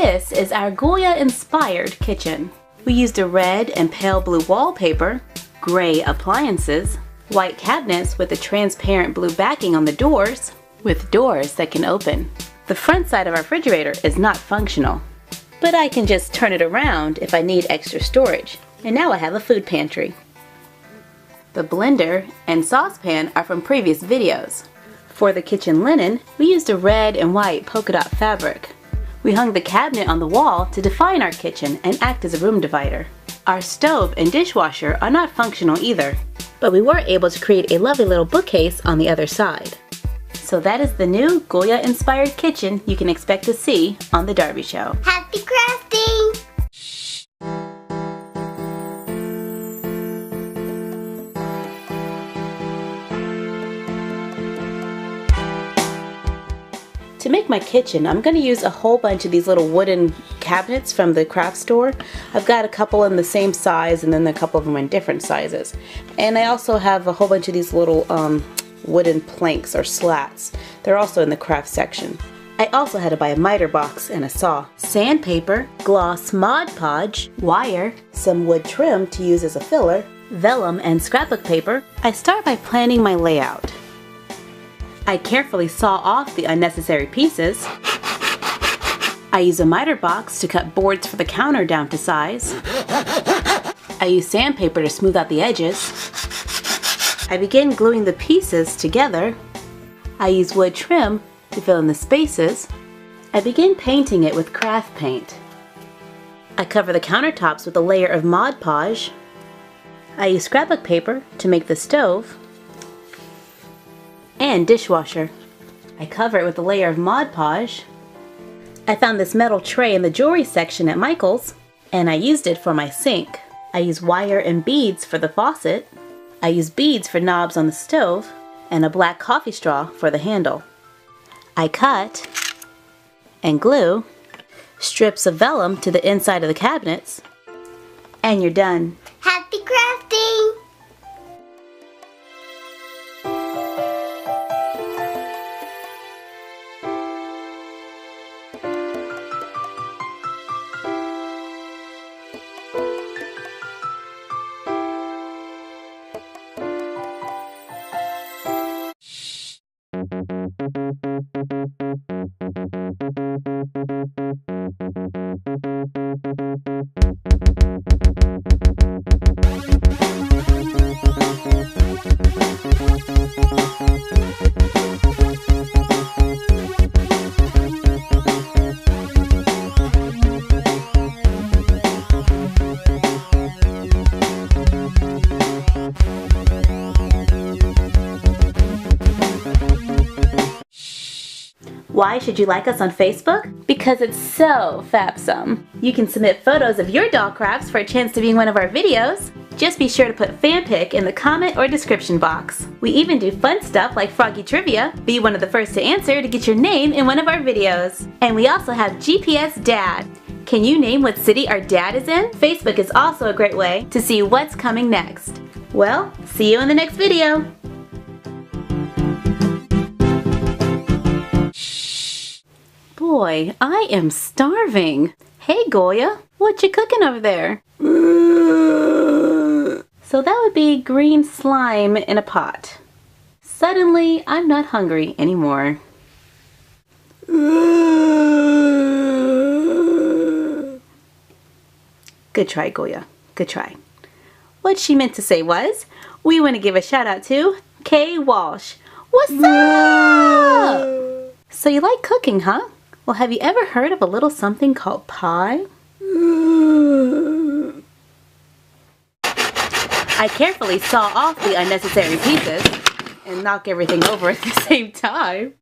This is our Ghoulia-inspired kitchen. We used a red and pale blue wallpaper, gray appliances, white cabinets with a transparent blue backing on the doors, with doors that can open. The front side of our refrigerator is not functional, but I can just turn it around if I need extra storage. And now I have a food pantry. The blender and saucepan are from previous videos. For the kitchen linen, we used a red and white polka dot fabric. We hung the cabinet on the wall to define our kitchen and act as a room divider. Our stove and dishwasher are not functional either, but we were able to create a lovely little bookcase on the other side. So that is the new Ghoulia-inspired kitchen you can expect to see on The Darby Show. Happy crafting! To make my kitchen, I'm going to use a whole bunch of these little wooden cabinets from the craft store. I've got a couple in the same size and then a couple of them in different sizes. And I also have a whole bunch of these little wooden planks or slats. They're also in the craft section. I also had to buy a miter box and a saw, sandpaper, gloss Mod Podge, wire, some wood trim to use as a filler, vellum and scrapbook paper. I start by planning my layout. I carefully saw off the unnecessary pieces. I use a miter box to cut boards for the counter down to size. I use sandpaper to smooth out the edges. I begin gluing the pieces together. I use wood trim to fill in the spaces. I begin painting it with craft paint. I cover the countertops with a layer of Mod Podge. I use scrapbook paper to make the stove and dishwasher. I cover it with a layer of Mod Podge. I found this metal tray in the jewelry section at Michael's, and I used it for my sink. I use wire and beads for the faucet. I use beads for knobs on the stove, and a black coffee straw for the handle. I cut and glue strips of vellum to the inside of the cabinets, and you're done. Happy crafting! Why should you like us on Facebook? Because it's so fabsome. You can submit photos of your doll crafts for a chance to be in one of our videos. Just be sure to put fanpic in the comment or description box. We even do fun stuff like Froggy Trivia. Be one of the first to answer to get your name in one of our videos. And we also have GPS Dad. Can you name what city our dad is in? Facebook is also a great way to see what's coming next. Well, see you in the next video. Boy, I am starving. Hey Ghoulia, what you cooking over there? So that would be green slime in a pot. Suddenly, I'm not hungry anymore. Good try, Ghoulia. Good try. What she meant to say was, we want to give a shout out to Kay Walsh. What's up? So you like cooking, huh? Well, have you ever heard of a little something called pie? I carefully saw off the unnecessary pieces and knock everything over at the same time.